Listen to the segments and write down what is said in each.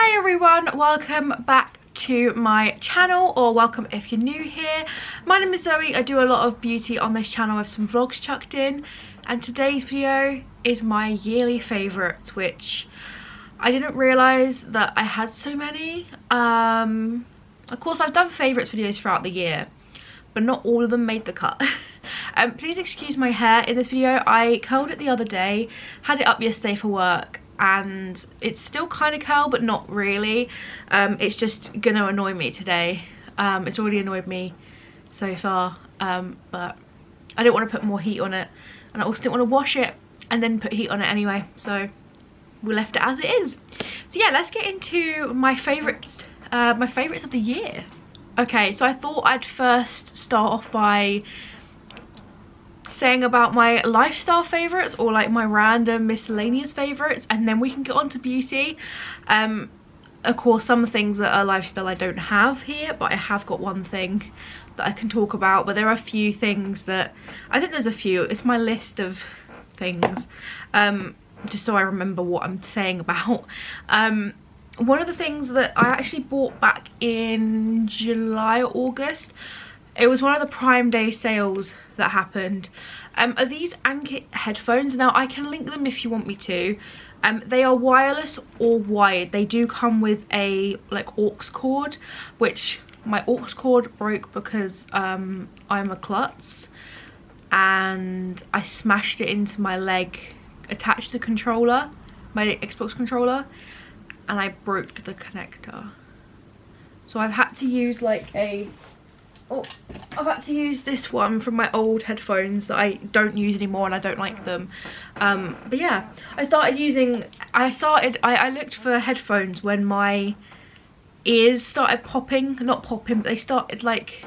Hi everyone, welcome back to my channel, or welcome if you're new here. My name is Zoe. I do a lot of beauty on this channel with some vlogs chucked in, and today's video is my yearly favourites, which I didn't realise that I had so many. Of course I've done favourites videos throughout the year, but not all of them made the cut. Please excuse my hair in this video. I curled it the other day, had it up yesterday for work, and it's still kind of curl but not really. It's just gonna annoy me today. It's already annoyed me so far, but I didn't want to put more heat on it, and I also didn't want to wash it and then put heat on it anyway, so we left it as it is. So yeah, let's get into my favorites of the year. Okay, so I thought I'd first start off by saying about my lifestyle favorites, or like my random miscellaneous favorites, and then we can get on to beauty. Of course, some things that are lifestyle I don't have here, but I have got one thing that I can talk about. But there are a few things that I think there's a few. It's my list of things, just so I remember what I'm saying about. One of the things that I actually bought back in July or August, it was one of the Prime Day sales that happened, are these Anker headphones. Now I can link them if you want me to. They are wireless or wired. They do come with a like aux cord, which my aux cord broke because I'm a klutz and I smashed it into my leg attached to the controller, my Xbox controller, and I broke the connector. So I've had to use like I've had to use this one from my old headphones that I don't use anymore and I don't like them. But yeah, I looked for headphones when my ears started popping, not popping, but they started like,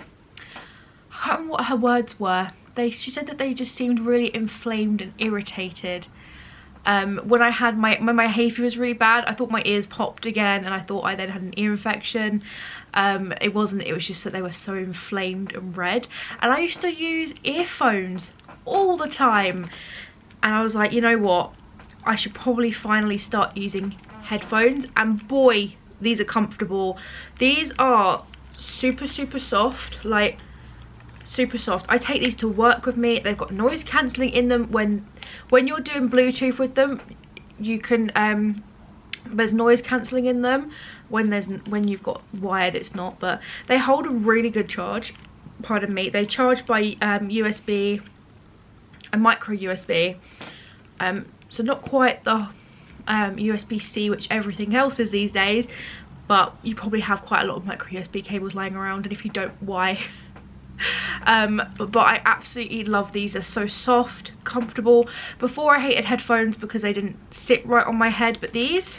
I can't remember what her words were. She said that they just seemed really inflamed and irritated. When my hay fever was really bad, I thought my ears popped again and I thought I then had an ear infection. It wasn't, it was just that they were so inflamed and red. And I used to use earphones all the time, and I was like, you know what, I should probably finally start using headphones. And boy, these are comfortable. These are super soft, like super soft. I take these to work with me. They've got noise cancelling in them. When you're doing Bluetooth with them, you can there's noise cancelling in them. When you've got wired, it's not, but they hold a really good charge. Pardon me. They charge by USB and micro USB, so not quite the USB-C which everything else is these days, but you probably have quite a lot of micro USB cables lying around, and if you don't, why? But I absolutely love these. They're so soft, comfortable. Before I hated headphones because they didn't sit right on my head, but these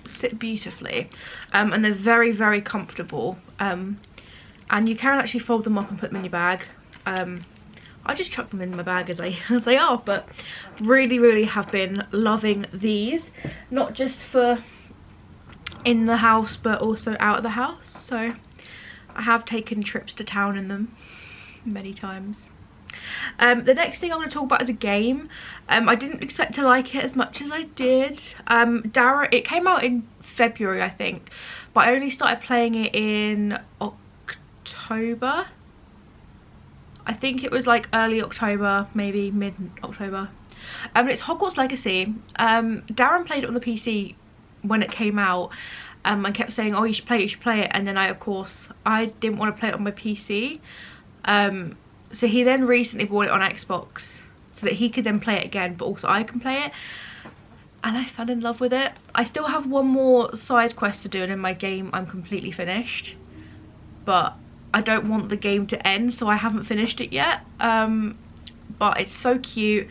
sit beautifully, and they're very comfortable, and you can actually fold them up and put them in your bag. I just chuck them in my bag as they are, but really have been loving these, not just for in the house but also out of the house. So I have taken trips to town in them many times. The next thing I want to talk about is a game. I didn't expect to like it as much as I did. It came out in February, I think, but I only started playing it in October. I think it was like early October, maybe mid-October. It's Hogwarts Legacy. Darren played it on the PC when it came out, and kept saying, oh, you should play it, and then of course I didn't want to play it on my PC, so he then recently bought it on Xbox so that he could then play it again, but also I can play it, and I fell in love with it. I still have one more side quest to do, and in my game I'm completely finished, but I don't want the game to end, so I haven't finished it yet. But it's so cute.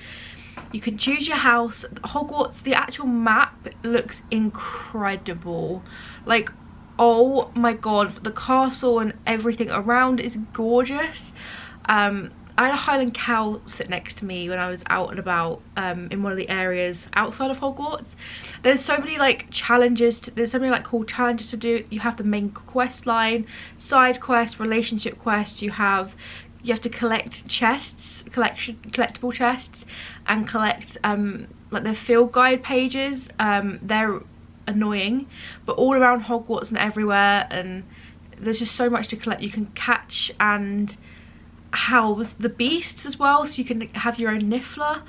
You can choose your house. Hogwarts, the actual map looks incredible. Like, oh my god, the castle and everything around is gorgeous. I had a Highland cow sit next to me when I was out and about in one of the areas outside of Hogwarts. There's so many like challenges, there's so many like cool challenges to do. You have the main quest line, side quest, relationship quests, you have you have to collect chests, collectible chests, and collect like their field guide pages. They're annoying, but all around Hogwarts and everywhere, and there's just so much to collect. You can catch and house the beasts as well, so you can have your own Niffler.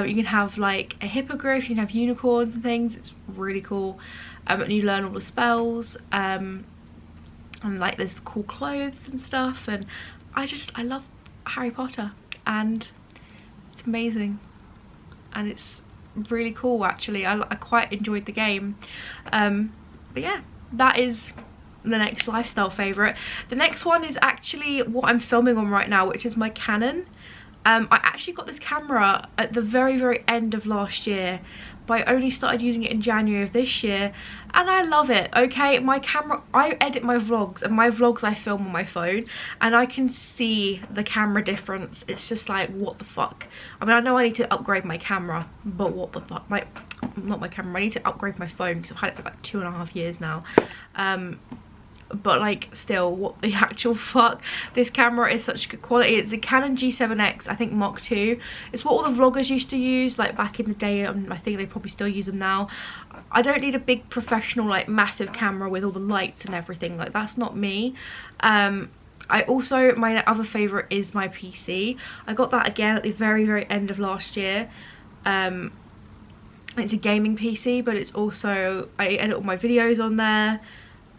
You can have like a hippogriff, you can have unicorns and things. It's really cool. And you learn all the spells, and like there's cool clothes and stuff, and I love Harry Potter, and it's amazing, and it's really cool actually. I quite enjoyed the game. But yeah, that is the next lifestyle favourite. The next one is actually what I'm filming on right now, which is my Canon. I actually got this camera at the very end of last year, but I only started using it in January of this year, and I love it. Okay, my camera, I edit my vlogs, and my vlogs I film on my phone, and I can see the camera difference. It's just like, what the fuck. I mean, I know I need to upgrade my camera, but what the fuck, not my camera, I need to upgrade my phone because I've had it for like 2.5 years now. But like, still, what the actual fuck. This camera is such good quality. It's the Canon G7X, I think Mark II. It's what all the vloggers used to use like back in the day. I think they probably still use them now. I don't need a big professional like massive camera with all the lights and everything. Like, that's not me. I also, my other favourite is my PC. I got that again at the very end of last year. It's a gaming PC, but it's also, I edit all my videos on there.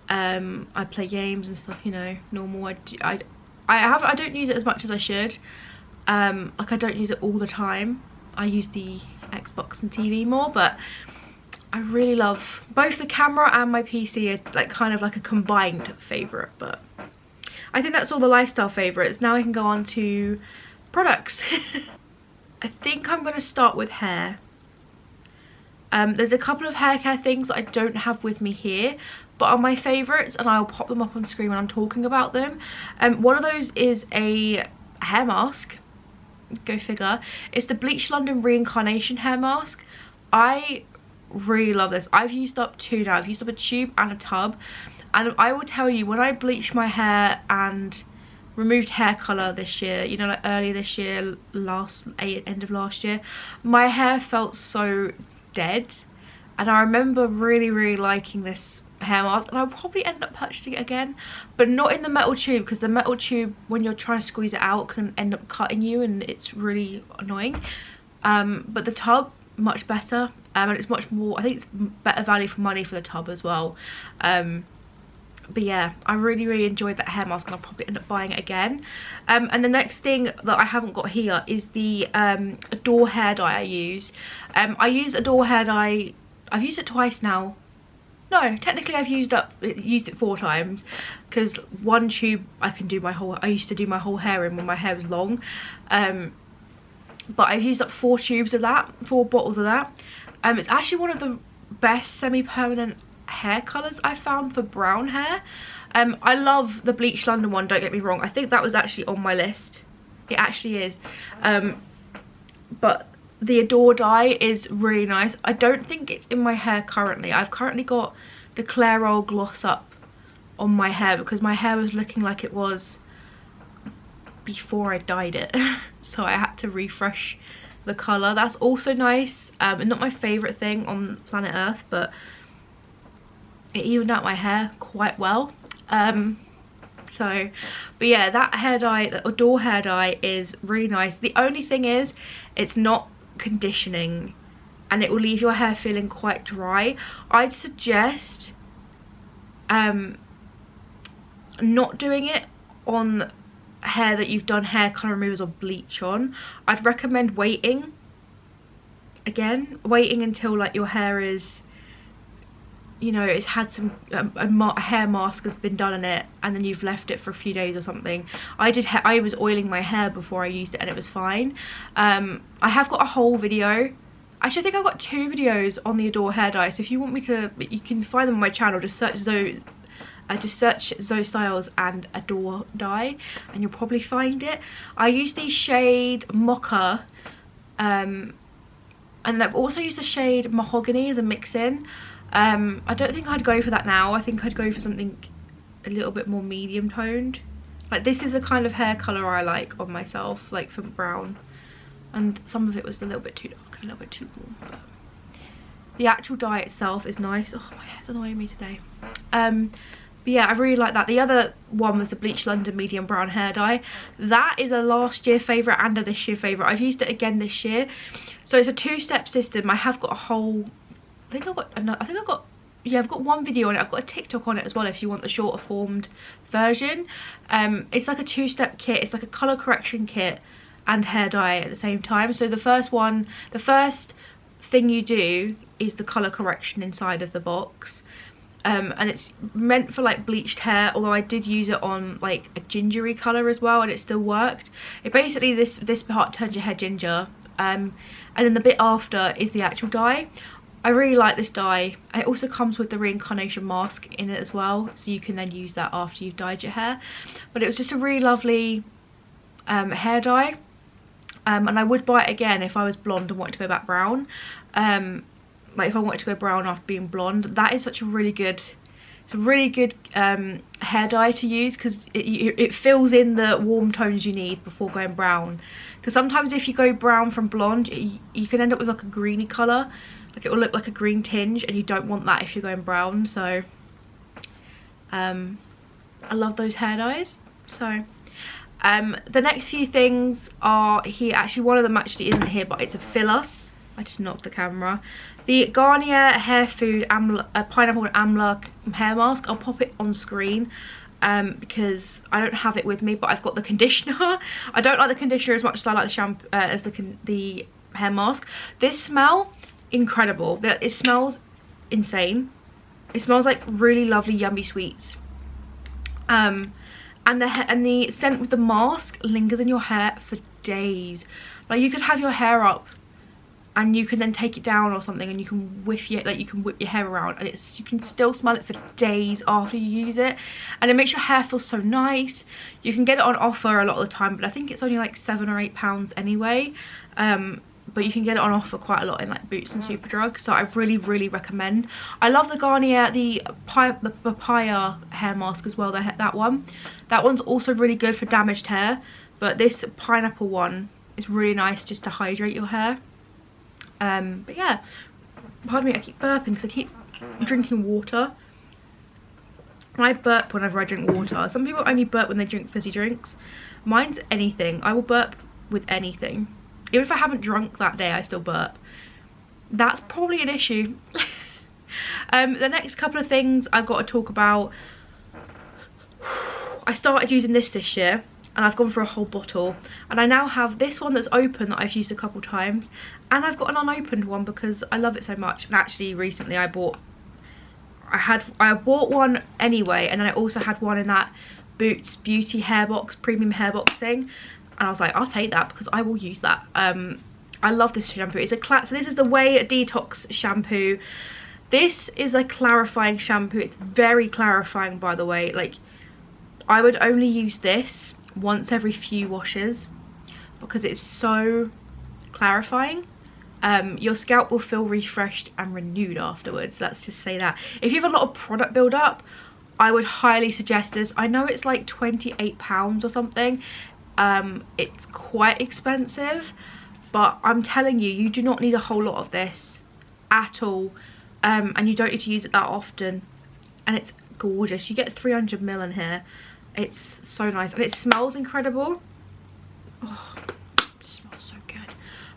I play games and stuff, you know, normal. I don't use it as much as I should. Like, I don't use it all the time. I use the Xbox and TV more, but I really love both the camera and my PC are like kind of like a combined favourite. But I think that's all the lifestyle favourites. Now I can go on to products. I think I'm going to start with hair. There's a couple of hair care things that I don't have with me here, but are my favourites, and I'll pop them up on screen when I'm talking about them. One of those is a hair mask. Go figure. It's the Bleach London Reincarnation hair mask. I really love this. I've used up two now. I've used up a tube and a tub, and I will tell you, when I bleached my hair and removed hair colour this year, you know, like earlier this year, end of last year, my hair felt so dead, and I remember really liking this hair mask, and I'll probably end up purchasing it again, but not in the metal tube, because the metal tube, when you're trying to squeeze it out, can end up cutting you, and it's really annoying. But the tub, much better, and it's much more, I think it's better value for money for the tub as well. But yeah, I really enjoyed that hair mask, and I'll probably end up buying it again. And the next thing that I haven't got here is the Adore hair dye I use. I use Adore hair dye, I've used it twice now. No, technically I've used it 4 times, because one tube I used to do my whole hair in when my hair was long. But I've used up 4 tubes of that, 4 bottles of that. It's actually one of the best semi-permanent hair colours I found for brown hair. I love the Bleach London one, don't get me wrong. I think that was actually on my list. It actually is. But the Adore dye is really nice. I don't think it's in my hair currently. I've currently got the Clairol Gloss Up on my hair, because my hair was looking like it was before I dyed it. So I had to refresh the colour. That's also nice. Not my favourite thing on planet Earth, but it evened out my hair quite well. But yeah, that hair dye, the Adore hair dye, is really nice. The only thing is, it's not conditioning, and it will leave your hair feeling quite dry. I'd suggest not doing it on hair that you've done hair colour removers or bleach on. I'd recommend waiting until like your hair is, you know, it's had some a hair mask has been done on it, and then you've left it for a few days or something. I was oiling my hair before I used it, and it was fine. I have got a whole video. Actually, I think I've got 2 videos on the Adore hair dye, so if you want me to, you can find them on my channel. Just search Zoe Styles and Adore dye, and you'll probably find it. I use the shade Mocha, and I've also used the shade Mahogany as a mix-in. I don't think I'd go for that now. I think I'd go for something a little bit more medium toned, Like this is the kind of hair colour I like on myself, like for brown. And some of it was a little bit too dark, a little bit too warm. But the actual dye itself is nice. Oh, my hair's annoying me today. But yeah, I really like that. The other one was the Bleach London medium brown hair dye. That is a last year favourite and a this year favourite. I've used it again this year. So it's a two-step system. I have got a whole, I've got one video on it. I've got a TikTok on it as well if you want the shorter formed version. It's like a two-step kit. It's like a colour correction kit and hair dye at the same time. So the first thing you do is the colour correction inside of the box. And it's meant for like bleached hair, although I did use it on like a gingery colour as well and it still worked. It basically, this part turns your hair ginger, and then the bit after is the actual dye. I really like this dye. It also comes with the reincarnation mask in it as well, so you can then use that after you've dyed your hair. But it was just a really lovely hair dye, and I would buy it again if I was blonde and wanted to go back brown. Like if I wanted to go brown after being blonde. That is such a really good, it's a really good hair dye to use, because it fills in the warm tones you need before going brown. Because sometimes if you go brown from blonde, you can end up with like a greeny colour, like it will look like a green tinge, and you don't want that if you're going brown. So I love those hair dyes. So the next few things are here. Actually, one of them actually isn't here, but it's a filler. I just knocked the camera. The Garnier Hair Food Pineapple and Amla hair mask. I'll pop it on screen because I don't have it with me, but I've got the conditioner. I don't like the conditioner as much as I like the shampoo, as the hair mask. This smell, incredible. It smells insane. It smells like really lovely yummy sweets. And the scent with the mask lingers in your hair for days. Like you could have your hair up and you can then take it down or something, and you can whip your hair around, and you can still smell it for days after you use it, and it makes your hair feel so nice. You can get it on offer a lot of the time, but I think it's only like £7 or £8 anyway. But you can get it on offer quite a lot in like Boots and Superdrug, so I really recommend. I love the Garnier, the papaya hair mask as well. That one's also really good for damaged hair, but this pineapple one is really nice just to hydrate your hair. But yeah, pardon me, I keep burping because I keep drinking water. I burp whenever I drink water. Some people only burp when they drink fizzy drinks. Mine's anything. I will burp with anything. Even if I haven't drunk that day, I still burp. That's probably an issue. The next couple of things I've got to talk about. I started using this year, and I've gone for a whole bottle, and I now have this one that's open that I've used a couple times, and I've got an unopened one because I love it so much. And actually recently I bought one anyway, and then I also had one in that Boots Beauty hair box, premium hair box thing, and I was like, I'll take that because I will use that. I love this shampoo. It's so this is the Way Detox shampoo. This is a clarifying shampoo. It's very clarifying, by the way. Like, I would only use this once every few washes because it's so clarifying. Your scalp will feel refreshed and renewed afterwards. Let's just say that. If you have a lot of product build up, I would highly suggest this. I know it's like £28 or something. It's quite expensive, but I'm telling you, you do not need a whole lot of this at all, and you don't need to use it that often, and it's gorgeous. You get 300 ml in here. It's so nice, and it smells incredible. Oh, it smells so good.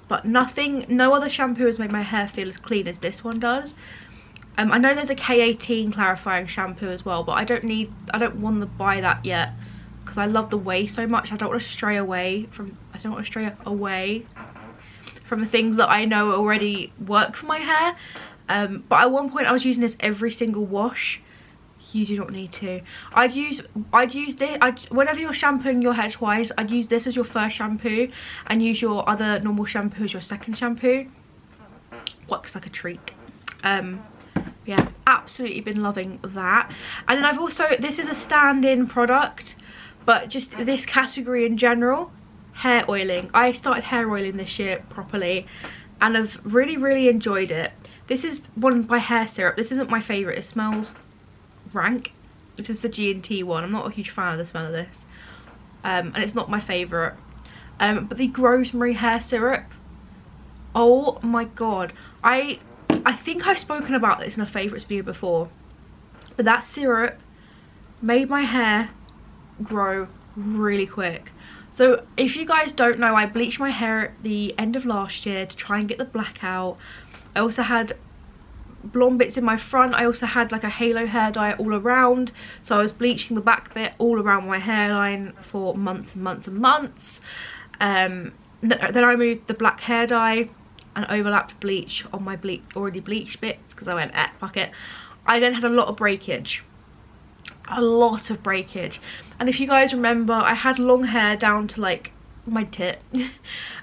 But no other shampoo has made my hair feel as clean as this one does. I know there's a K18 clarifying shampoo as well, but I don't want to buy that yet because I love the Way so much. I don't want to stray away from the things that I know already work for my hair. But at one point I was using this every single wash. You do not need to. I'd use this. Whenever you're shampooing your hair twice, I'd use this as your first shampoo and use your other normal shampoo as your second shampoo. Works like a treat. Yeah, absolutely been loving that. And then I've also, this is a stand-in product, but just this category in general, hair oiling. I started hair oiling this year properly, and I've really enjoyed it. This is one by Hair Syrup. This isn't my favourite. It smells rank. This is the G&T one. I'm not a huge fan of the smell of this, and it's not my favourite. But the Rosemary hair syrup, oh my god, I think I've spoken about this in a favourites video before, but that syrup made my hair grow really quick. So if you guys don't know, I bleached my hair at the end of last year to try and get the black out. I also had blonde bits in my front. I also had like a halo hair dye all around, so I was bleaching the back bit all around my hairline for months and months and months. Then I moved the black hair dye and overlapped bleach on my already bleached bits because I went fuck it. I then had a lot of breakage, and if you guys remember, I had long hair down to like my tit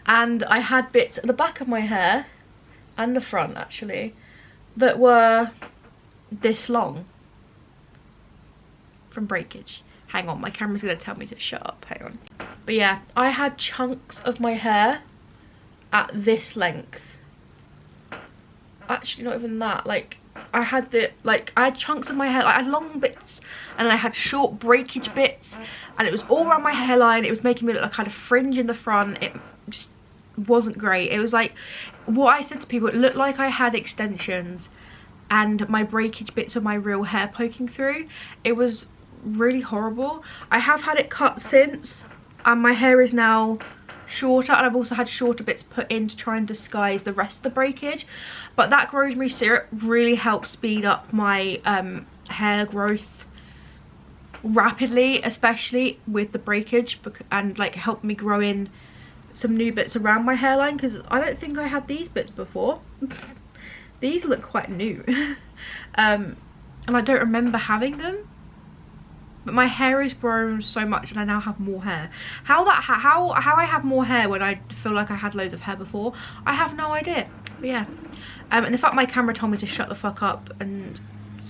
and I had bits at the back of my hair and the front actually that were this long from breakage. Hang on, my camera's gonna tell me to shut up, hang on. But yeah, I had chunks of my hair at this length. Actually not even that, like I had chunks of my hair. I had long bits and I had short breakage bits, and it was all around my hairline. It was making me look like I had a fringe in the front. It just wasn't great. It was like, what I said to people, it looked like I had extensions and my breakage bits were my real hair poking through. It was really horrible. I have had it cut since, and my hair is now shorter, and I've also had shorter bits put in to try and disguise the rest of the breakage. But that rosemary syrup really helped speed up my hair growth rapidly, especially with the breakage, and like helped me grow in some new bits around my hairline, because I don't think I had these bits before. These look quite new. And I don't remember having them, but my hair has grown so much and I now have more hair. How I have more hair when I feel like I had loads of hair before, I have no idea. But yeah, and in fact my camera told me to shut the fuck up and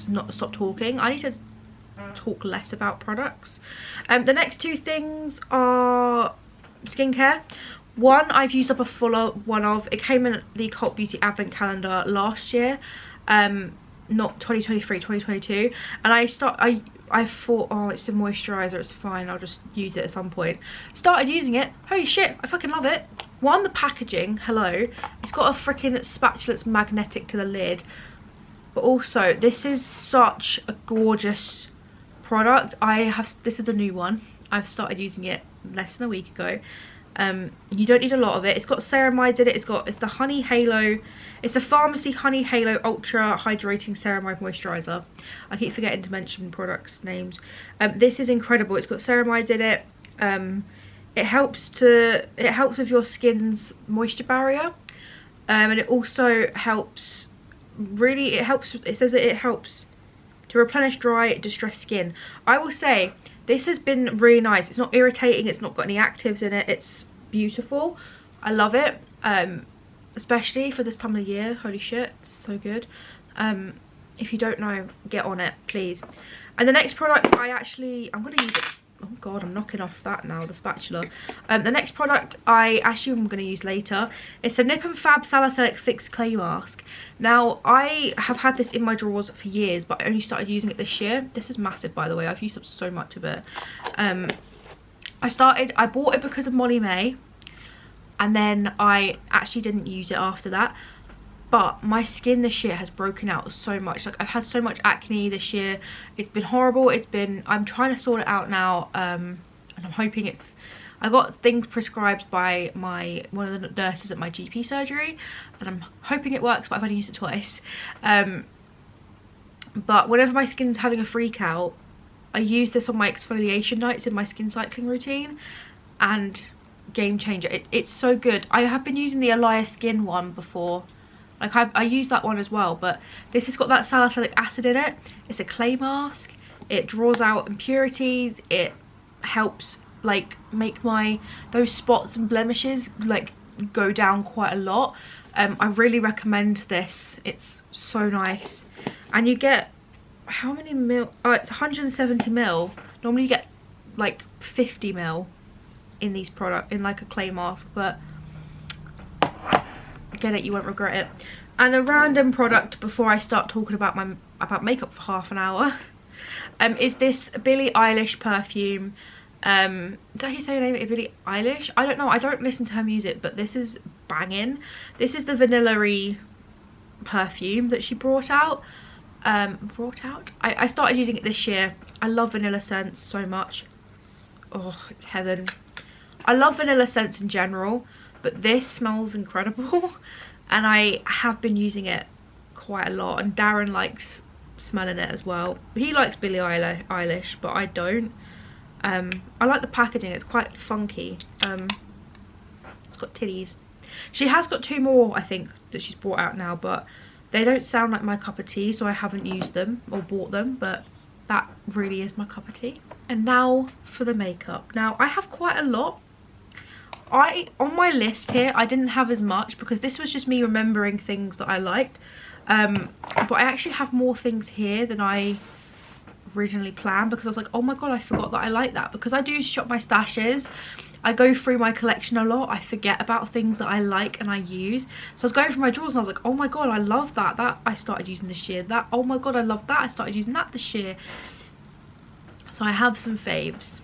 not stop talking. I need to talk less about products. The next two things are skincare. One I've used up a fuller one of. It came in the Cult Beauty advent calendar last year, not 2023, 2022, and I thought, oh, it's a moisturizer, it's fine, I'll just use it at some point. Started using it, holy shit, I fucking love it. One, the packaging, hello, it's got a freaking spatula that's magnetic to the lid, but also this is such a gorgeous product. This is a new one, I've started using it less than a week ago. You don't need a lot of it. It's got ceramides in it. It's the Honey Halo. It's the Pharmacy Honey Halo Ultra Hydrating Ceramide Moisturizer. I keep forgetting to mention products names. This is incredible. It's got ceramides in it. It helps with your skin's moisture barrier, and it also helps. Really, it says that it helps to replenish dry, distressed skin. I will say, this has been really nice. It's not irritating, it's not got any actives in it, it's beautiful. I love it, especially for this time of year. Holy shit, it's so good. If you don't know, get on it, please. And the next product I'm going to use it. Oh god, I'm knocking off that now, the spatula. The next product I'm going to use later. It's a Nip and Fab Salicylic Fix Clay Mask. Now, I have had this in my drawers for years, but I only started using it this year. This is massive, by the way. I've used up so much of it. I bought it because of Molly May, and then I actually didn't use it after that. But my skin this year has broken out so much. Like, I've had so much acne this year. It's been horrible. I'm trying to sort it out now, and I'm hoping I got things prescribed by one of the nurses at my GP surgery, and I'm hoping it works, but I've only used it twice. But whenever my skin's having a freak out, I use this on my exfoliation nights in my skin cycling routine, and game changer. It's so good. I have been using the Elias Skin one before. Like, I use that one as well, but this has got that salicylic acid in it. It's a clay mask. It draws out impurities. It helps like make those spots and blemishes like go down quite a lot. I really recommend this. It's so nice. And you get, how many mil? Oh, it's 170 mil. Normally you get like 50 mil in these products, in like a clay mask, but get it, you won't regret it. And a random product before I start talking about makeup for half an hour, is this Billie Eilish perfume. Is that how you say her name? Billie Eilish? I don't know, I don't listen to her music, but this is banging. This is the vanilla-y perfume that she brought out. I started using it this year. I love vanilla scents so much. Oh, it's heaven. I love vanilla scents in general, but this smells incredible. And I have been using it quite a lot, and Darren likes smelling it as well. He likes Billie Eilish, but I don't. I like the packaging, it's quite funky. It's got titties. She has got 2 more, I think, that she's brought out now, but they don't sound like my cup of tea, so I haven't used them or bought them, but that really is my cup of tea. And now for the makeup. Now, I have quite a lot. On my list here, I didn't have as much because this was just me remembering things that I liked. But I actually have more things here than I originally planned, because I was like, oh my god, I forgot that I like that. Because I do shop my stashes, I go through my collection a lot, I forget about things that I like and I use. So I was going through my drawers and I was like, oh my god, I love that. That I started using this year. That, oh my god, I love that. I started using that this year. So I have some faves.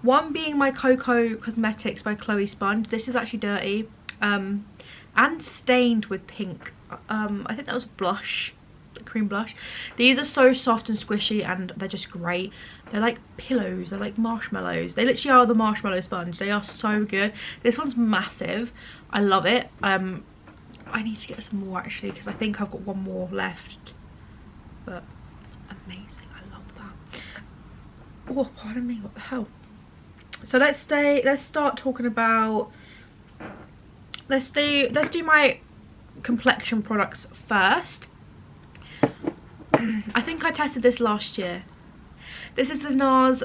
One being my Coco Cosmetics by Chloe sponge. This is actually dirty and stained with pink. I think that was blush, cream blush. These are so soft and squishy and they're just great. They're like pillows, they're like marshmallows. They literally are the marshmallow sponge. They are so good. This one's massive. I love it. I need to get some more actually, because I think I've got one more left. But amazing, I love that. Oh, pardon me, what the hell? So let's start talking about, let's do my complexion products first. I think I tested this last year. This is the NARS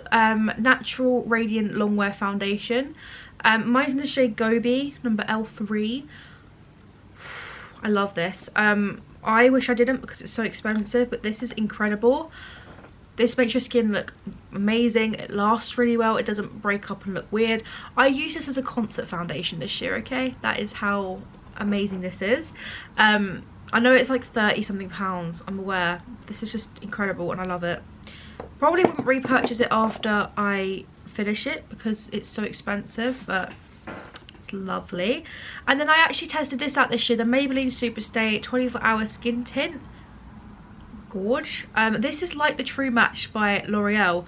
Natural Radiant Longwear Foundation. Mine's in the shade Gobi, number L3. I love this. I wish I didn't because it's so expensive, but this is incredible. This makes your skin look amazing. It lasts really well. It doesn't break up and look weird. I use this as a concert foundation this year, okay? That is how amazing this is. I know it's like 30 something pounds, I'm aware. This is just incredible and I love it. Probably wouldn't repurchase it after I finish it because it's so expensive, but it's lovely. And then I actually tested this out this year, the Maybelline Superstay 24-hour skin tint. Gorge. This is like the True Match by L'Oreal,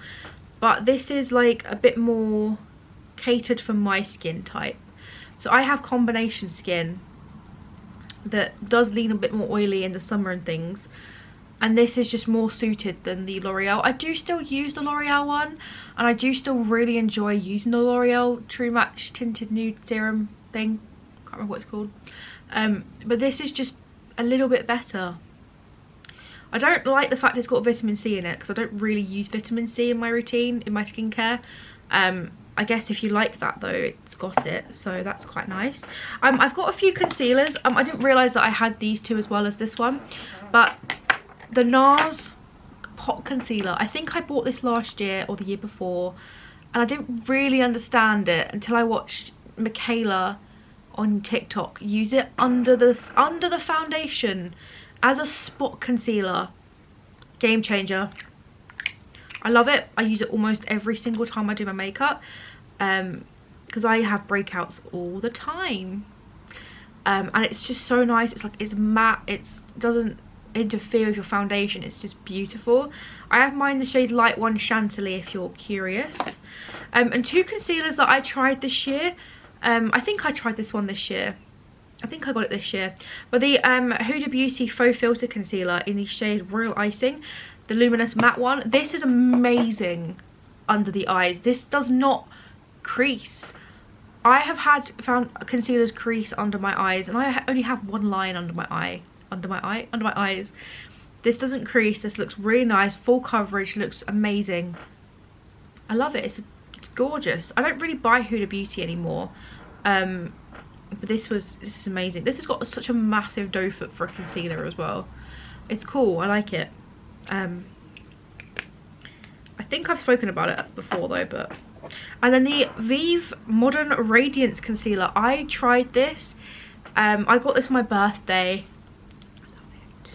but this is like a bit more catered for my skin type. So I have combination skin that does lean a bit more oily in the summer and things, and this is just more suited than the L'Oreal. I do still use the L'Oreal one, and I do still really enjoy using the L'Oreal True Match Tinted Nude Serum thing. Can't remember what it's called. But this is just a little bit better. I don't like the fact it's got vitamin C in it because I don't really use vitamin C in my routine, in my skincare. I guess if you like that though, it's got it, so that's quite nice. I've got a few concealers. I didn't realise that I had these two as well as this one, but the NARS Pot Concealer, I think I bought this last year or the year before, and I didn't really understand it until I watched Michaela on TikTok use it under the foundation as a spot concealer. Game changer. I love it. I use it almost every single time I do my makeup because I have breakouts all the time, and it's just so nice. It's like, it's matte, it doesn't interfere with your foundation, it's just beautiful. I have mine in the shade Light One Chantilly if you're curious. And two concealers that I tried this year. I think I tried this one this year. I think I got it this year. But the Huda Beauty Faux Filter Concealer in the shade Royal Icing, the luminous matte one. This is amazing under the eyes. This does not crease. I have found concealers crease under my eyes, and I only have one line under my eye. Under my eyes. This doesn't crease. This looks really nice. Full coverage. Looks amazing. I love it. It's gorgeous. I don't really buy Huda Beauty anymore. But this is amazing. This has got such a massive doe foot for a concealer as well. It's cool. I like it. I think I've spoken about it before though, but... And then the Vive Modern Radiance Concealer. I tried this. I got this for my birthday. I love it.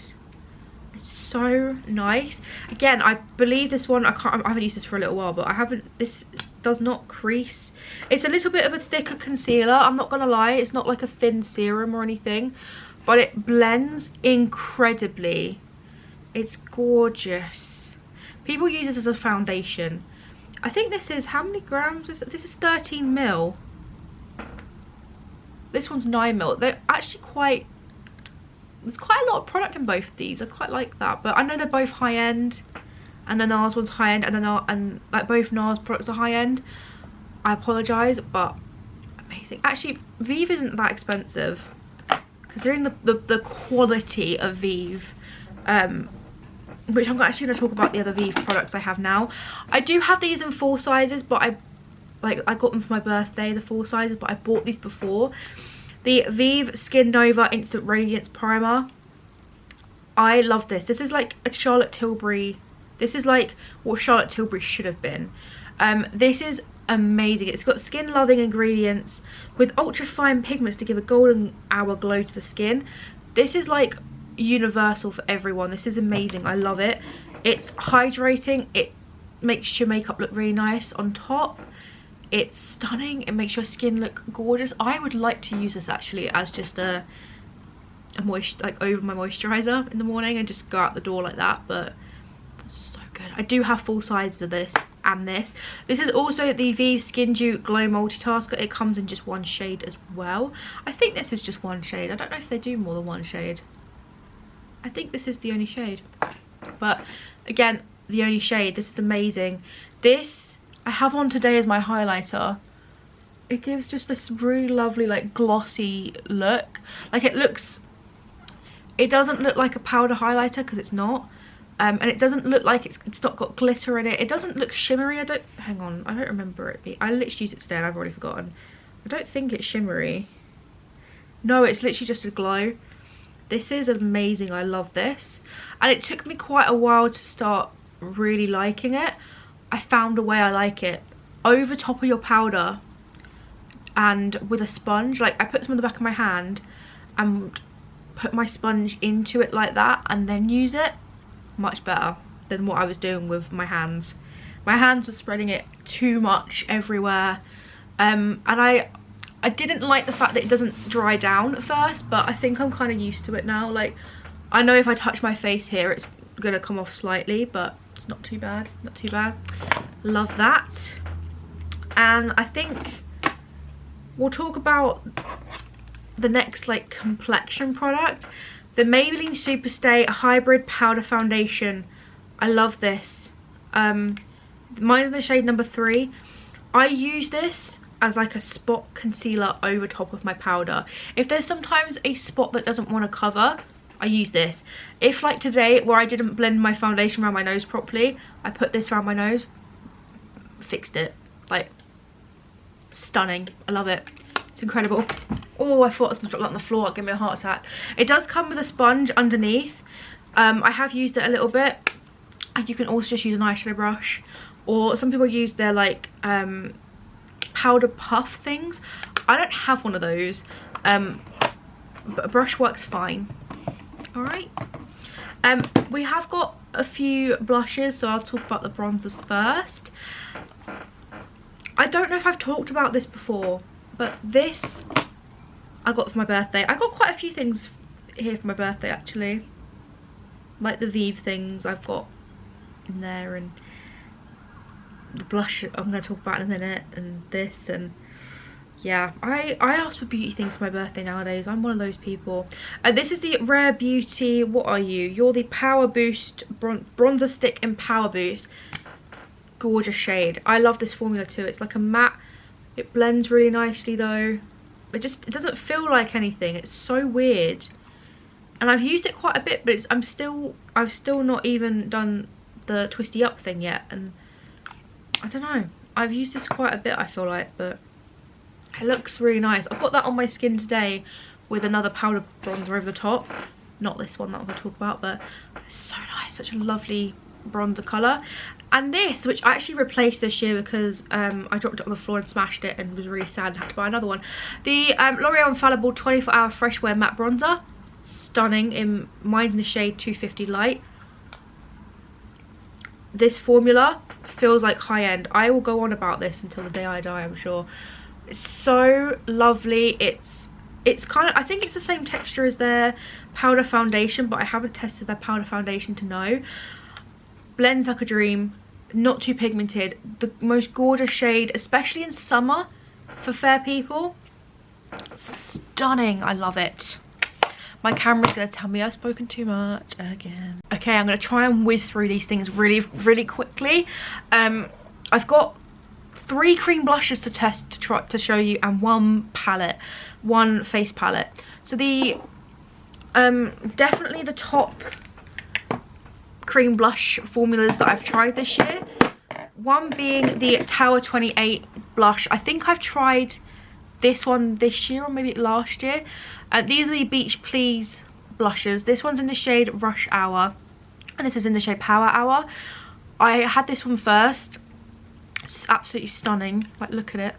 It's so nice. Again, I believe this one, I haven't used this for a little while, but I haven't, this does not crease. It's a little bit of a thicker concealer, I'm not gonna lie. It's not like a thin serum or anything, but it blends incredibly. It's gorgeous. People use this as a foundation. I think this is, how many grams is it? This is 13 mil. This one's 9 mil. They're actually quite, there's quite a lot of product in both of these. I quite like that, but I know they're both high end, and the NARS one's high end, and like both NARS products are high end. I apologise, but amazing. Actually, Vive isn't that expensive considering the quality of Vive, which I'm actually going to talk about the other Vive products I have now. I do have these in 4 sizes, but I got them for my birthday, the 4 sizes, but I bought these before. The Vive Skin Nova Instant Radiance Primer. I love this. This is like a Charlotte Tilbury. This is like what Charlotte Tilbury should have been. This is amazing. It's got skin loving ingredients with ultra fine pigments to give a golden hour glow to the skin. This is like universal for everyone. This is amazing. I love it. It's hydrating. It makes your makeup look really nice on top. It's stunning. It makes your skin look gorgeous. I would like to use this actually as just a like over my moisturizer in the morning and just go out the door like that. But so good. I do have full sizes of this and this. This is also the Vive Skin Dew Glow Multitasker. It comes in just 1 shade as well. I think this is just 1 shade. I don't know if they do more than 1 shade. I think this is the only shade. But again, the only shade. This is amazing. This I have on today as my highlighter. It gives just this really lovely like glossy look. Like it doesn't look like a powder highlighter because it's not. And it doesn't look like it's not got glitter in it. It doesn't look shimmery. I don't remember it being, I literally used it today and I've already forgotten. I don't think it's shimmery. No, it's literally just a glow. This is amazing. I love this. And it took me quite a while to start really liking it. I found a way I like it. Over top of your powder and with a sponge. Like I put some on the back of my hand and put my sponge into it like that and then use it. Much better than what I was doing with my hands. My hands were spreading it too much everywhere. And I didn't like the fact that it doesn't dry down at first, but I think I'm kind of used to it now. Like I know if I touch my face here it's gonna come off slightly, but it's not too bad. Not too bad. Love that. And I think we'll talk about the next like complexion product. The Maybelline Superstay Hybrid Powder Foundation. I love this. Mine's in the shade number 3. I use this as like a spot concealer over top of my powder. If there's sometimes a spot that doesn't want to cover, I use this. If like today where I didn't blend my foundation around my nose properly, I put this around my nose, fixed it. Like stunning. I love it. It's incredible. Oh, I thought I was gonna drop that on the floor. It'd give me a heart attack. It does come with a sponge underneath. I have used it a little bit, and you can also just use an eyeshadow brush, or some people use their like powder puff things. I don't have one of those, but a brush works fine. All right. We have got a few blushes, so I'll talk about the bronzers first. I don't know if I've talked about this before, but this I got for my birthday. I got quite a few things here for my birthday actually, like the Vive things I've got in there, and the blush I'm going to talk about in a minute, and this, and yeah, I ask for beauty things for my birthday nowadays. I'm one of those people. This is the Rare Beauty, what are you? You're the Power Boost Bronzer Stick in Power Boost. Gorgeous shade. I love this formula too. It's like a matte. It blends really nicely though. It doesn't feel like anything. It's so weird. And I've used it quite a bit, but I've still not even done the twisty up thing yet. And I don't know. I've used this quite a bit, I feel like, but it looks really nice. I've got that on my skin today with another powder bronzer over the top. Not this one that I'm going to talk about, but it's so nice. Such a lovely bronzer colour. And this, which I actually replaced this year because I dropped it on the floor and smashed it and was really sad and had to buy another one. The L'Oreal Infallible 24 Hour Fresh Wear Matte Bronzer. Stunning. Mine's in the shade 250 Light. this formula feels like high end. I will go on about this until the day I die, I'm sure. It's so lovely. It's kind of, I think it's the same texture as their powder foundation, but I haven't tested their powder foundation to know. Blends like a dream, not too pigmented, the most gorgeous shade, especially in summer for fair people. Stunning. I love it. My camera's gonna tell me I've spoken too much again. Okay, I'm gonna try and whiz through these things really quickly. I've got 3 cream blushes to test to show you, and one face palette. So the definitely the top cream blush formulas that I've tried this year, one being the Tower 28 blush. I think I've tried this one this year or maybe last year. These are the Beach Please blushes. This one's in the shade Rush Hour and this is in the shade Power Hour. I had this one first. It's absolutely stunning. Like, look at it.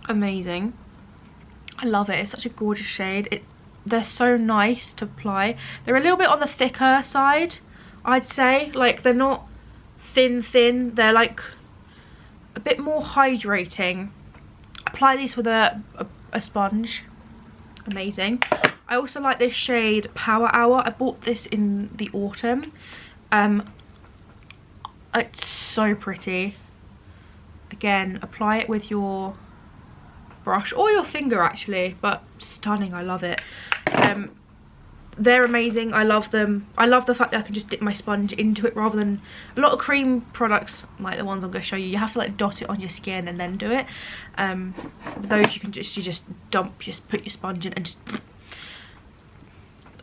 Amazing. I love it. It's such a gorgeous shade. They're so nice to apply. They're a little bit on the thicker side, I'd say. Like, they're not thin. They're like a bit more hydrating. Apply these with a sponge. Amazing. I also like this shade Power Hour. I bought this in the autumn. It's so pretty. Again, apply it with your brush or your finger actually, but stunning. I love it. They're amazing. I love them. I love the fact that I can just dip my sponge into it rather than a lot of cream products like the ones I'm going to show you. You have to like dot it on your skin and then do it. Those you can just put your sponge in and just.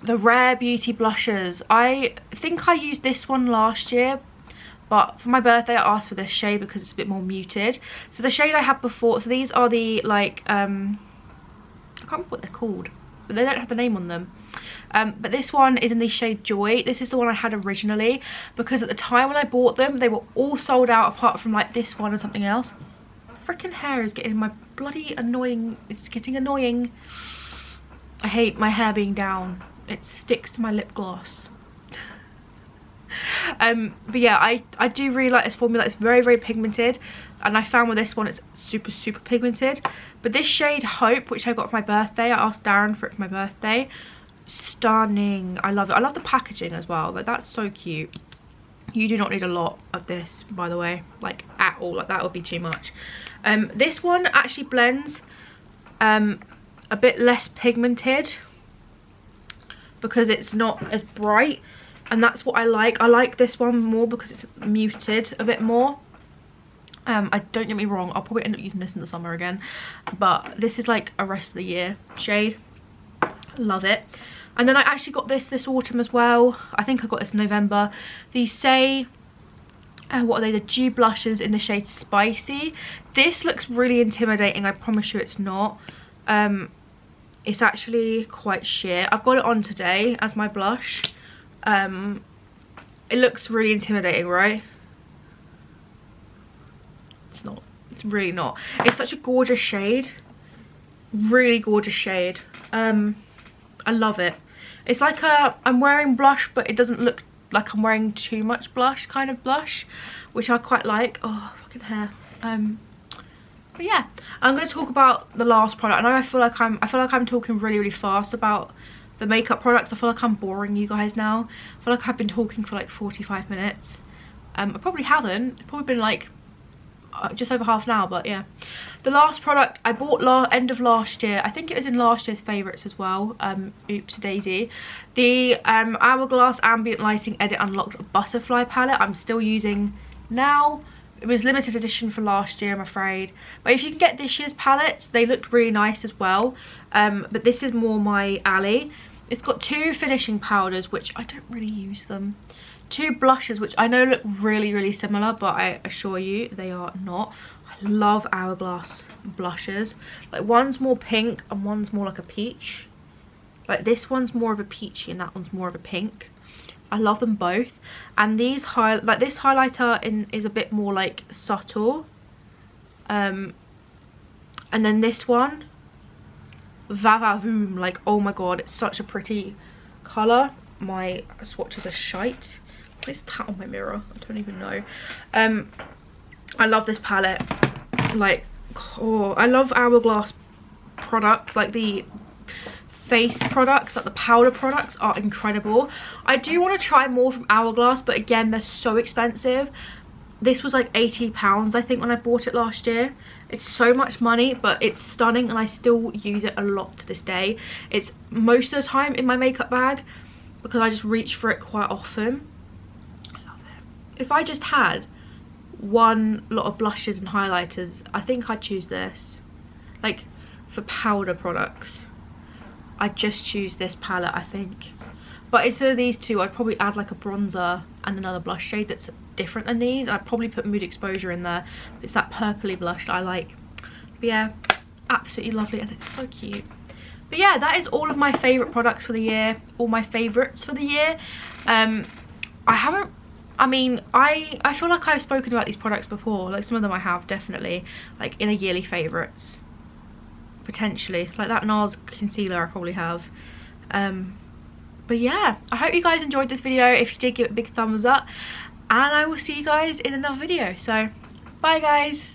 The Rare Beauty blushes. I think I used this one last year, but for my birthday I asked for this shade because it's a bit more muted. So the shade I had before, so these are the like I can't remember what they're called, but they don't have the name on them. But this one is in the shade Joy. This is the one I had originally because at the time when I bought them they were all sold out apart from like this one and something else. Freaking hair is getting my bloody annoying. It's getting annoying. I hate my hair being down. It sticks to my lip gloss. But yeah, I do really like this formula. It's very pigmented, and I found with this one it's super pigmented. But this shade Hope, which I got for my birthday, I asked Darren for it for my birthday. Stunning. I love it. I love the packaging as well. Like, that's so cute. You do not need a lot of this, by the way, like at all. Like, that would be too much. This one actually blends a bit less pigmented because it's not as bright, and that's what I like. I like this one more because it's muted a bit more. I don't get me wrong, I'll probably end up using this in the summer again, but this is like a rest of the year shade. Love it. And then I actually got this autumn as well. I think I got this in November. The Say what are they, the Dew blushes in the shade Spicy. This looks really intimidating. I promise you it's not. It's actually quite sheer. I've got it on today as my blush. It looks really intimidating, right? It's not. It's really not. It's such a gorgeous shade. Really gorgeous shade. I love it. It's like I'm wearing blush, but it doesn't look like I'm wearing too much blush kind of blush, which I quite like. Oh, fucking hair. But yeah, I'm going to talk about the last product. I know I feel like I'm talking really fast about the makeup products. I feel like I'm boring you guys now. I feel like I've been talking for like 45 minutes. I probably haven't. It's probably been like just over half an hour, but yeah. The last product I bought end of last year. I think it was in last year's favourites as well. Oops daisy. The Hourglass Ambient Lighting Edit Unlocked Butterfly palette I'm still using now. It was limited edition for last year, I'm afraid. But if you can get this year's palettes, they looked really nice as well. But this is more my alley. It's got 2 finishing powders, which I don't really use them. 2 blushes, which I know look really similar, but I assure you they are not. I love Hourglass blushes. Like, one's more pink and one's more like a peach. Like, this one's more of a peachy and that one's more of a pink. I love them both. And these this highlighter is a bit more like subtle. And then this one, Vavavoom, like, oh my god, it's such a pretty colour. My swatches are shite. What is that on my mirror? I don't even know. I love this palette. Like, oh, I love Hourglass products, like the face products, like the powder products are incredible. I do want to try more from Hourglass, but again, they're so expensive. This was like £80 I think when I bought it last year. It's so much money, but it's stunning and I still use it a lot to this day. It's most of the time in my makeup bag because I just reach for it quite often. I love it. If I just had one lot of blushes and highlighters, I think I'd choose this. Like, for powder products, I'd just choose this palette, I think. But instead of these two, I'd probably add like a bronzer and another blush shade that's different than these. I'd probably put Mood Exposure in there. It's that purpley blush that I like. But yeah, absolutely lovely, and it's so cute. But yeah, that is all of my favourite products for the year, all my favourites for the year. I feel like I've spoken about these products before. Like, some of them I have, definitely, like in a yearly favourites, potentially. Like that NARS concealer I probably have. But yeah, I hope you guys enjoyed this video. If you did, give it a big thumbs up, and I will see you guys in another video. So bye guys.